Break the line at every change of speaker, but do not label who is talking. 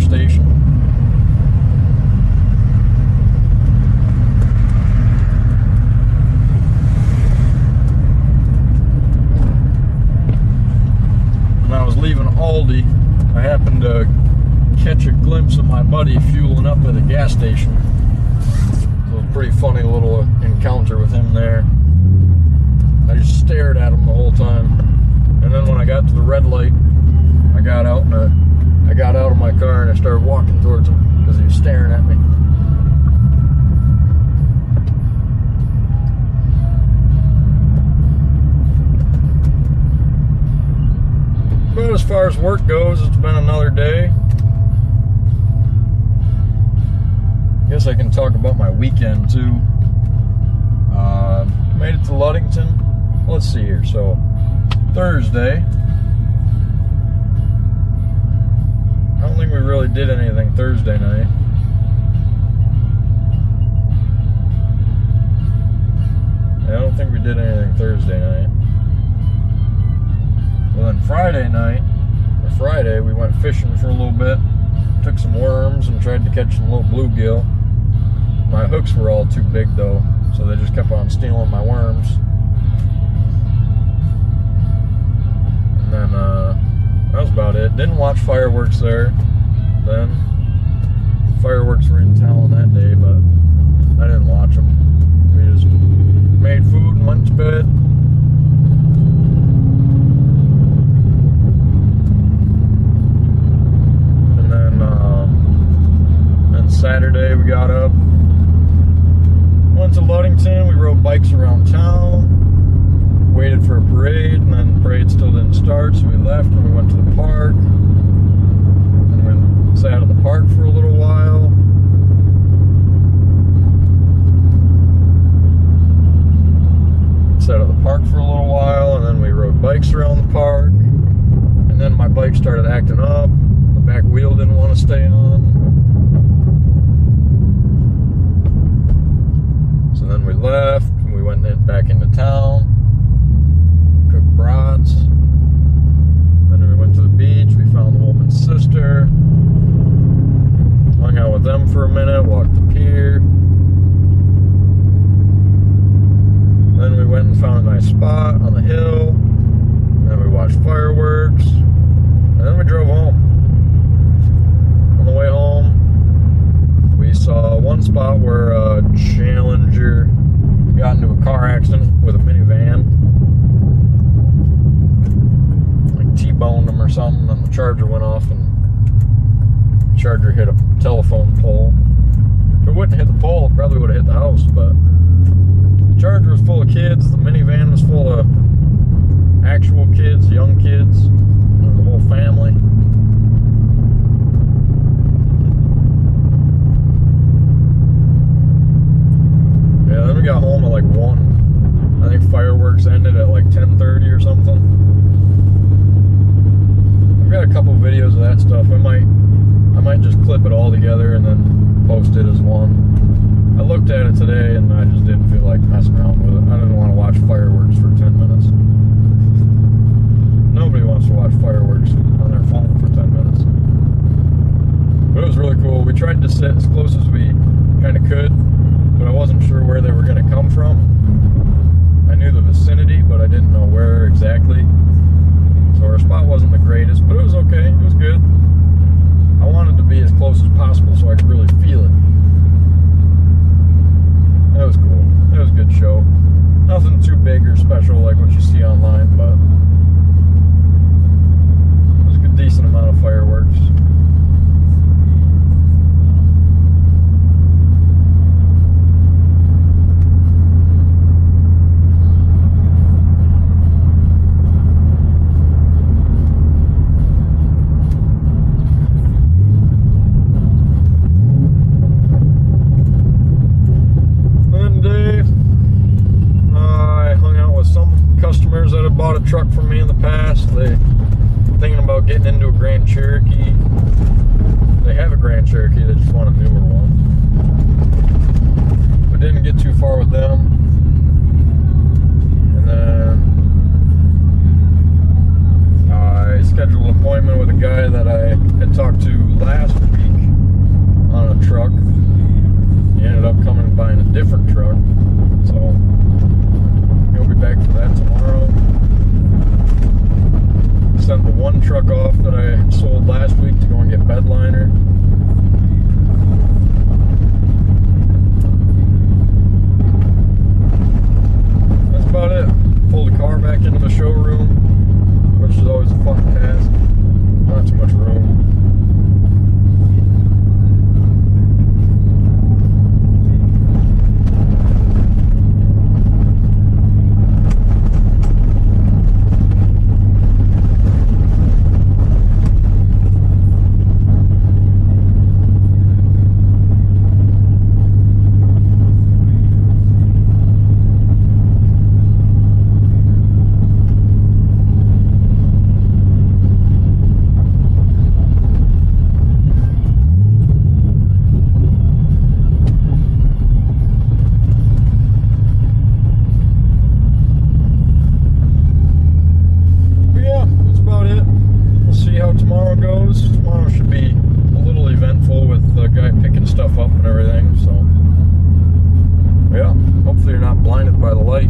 station. When I was leaving Aldi, I happened to catch a glimpse of my buddy fueling up at a gas station. It was a pretty funny little encounter with him there. I just stared at him the whole time. And then when I got to the red light, I got out of my car and I started walking towards him because he was staring at me. But as far as work goes, it's been another day. I guess I can talk about my weekend too. Made it to Ludington. Let's see here. So Thursday. I don't think we really did anything Thursday night. I don't think we did anything Thursday night. Well, then Friday, we went fishing for a little bit. Took some worms and tried to catch some little bluegill. My hooks were all too big though, so they just kept on stealing my worms. And then that was about it. Didn't watch fireworks there. Then fireworks were in town that day, but I didn't watch them. We just made food and went to bed. And then Saturday we got up, went to Ludington. We rode bikes around town. Waited for a parade, and then the parade still didn't start, so we left and we went to the park. And we sat at the park for a little while. Sat at the park for a little while, and then we rode bikes around the park. And then my bike started acting up. The back wheel didn't want to stay on. So then we left, and we went back into town. Cooked brats. Then we went to the beach. We found the woman's sister. Hung out with them for a minute. Walked the pier. Then we went and found a nice spot on the hill. Then we watched fireworks. And then we drove home. On the way home, we saw one spot where a Challenger got into a car accident with a minivan. T-boned them or something, and the charger went off, and the charger hit a telephone pole. If it wouldn't hit the pole, it probably would have hit the house, but the charger was full of kids, the minivan was full of actual kids, young kids, the whole family. Yeah, then we got home at like 1. I think fireworks ended at like 10:30 or something. I've got a couple videos of that stuff. I might just clip it all together and then post it as one. I looked at it today and I just didn't feel like messing around with it. I didn't want to watch fireworks for 10 minutes. Nobody wants to watch fireworks on their phone for 10 minutes. But it was really cool. We tried to sit as close as we kind of could, but I wasn't sure where they were going to come from. I knew the vicinity, but I didn't know where exactly. So our spot wasn't the greatest, but it was okay. It was good. I wanted to be as close as possible so I could really feel it. It was cool. It was a good show. Nothing too big or special like what you see online, but it was a good, decent amount of fireworks. Bought a truck from me in the past. They thinking about getting into a Grand Cherokee. They have a Grand Cherokee, they just want a newer one. But didn't get too far with them. And then I scheduled an appointment with a guy that I had talked to last week. one truck. He ended up coming and buying a different truck. So he'll be back for that tomorrow. Sent the one truck off that I sold last week to go and get bed liner. That's about it. Pulled the car back into the showroom, which is always a fun task. Not too much room. Tomorrow goes. Tomorrow should be a little eventful with the guy picking stuff up and everything, so yeah, hopefully you're not blinded by the light.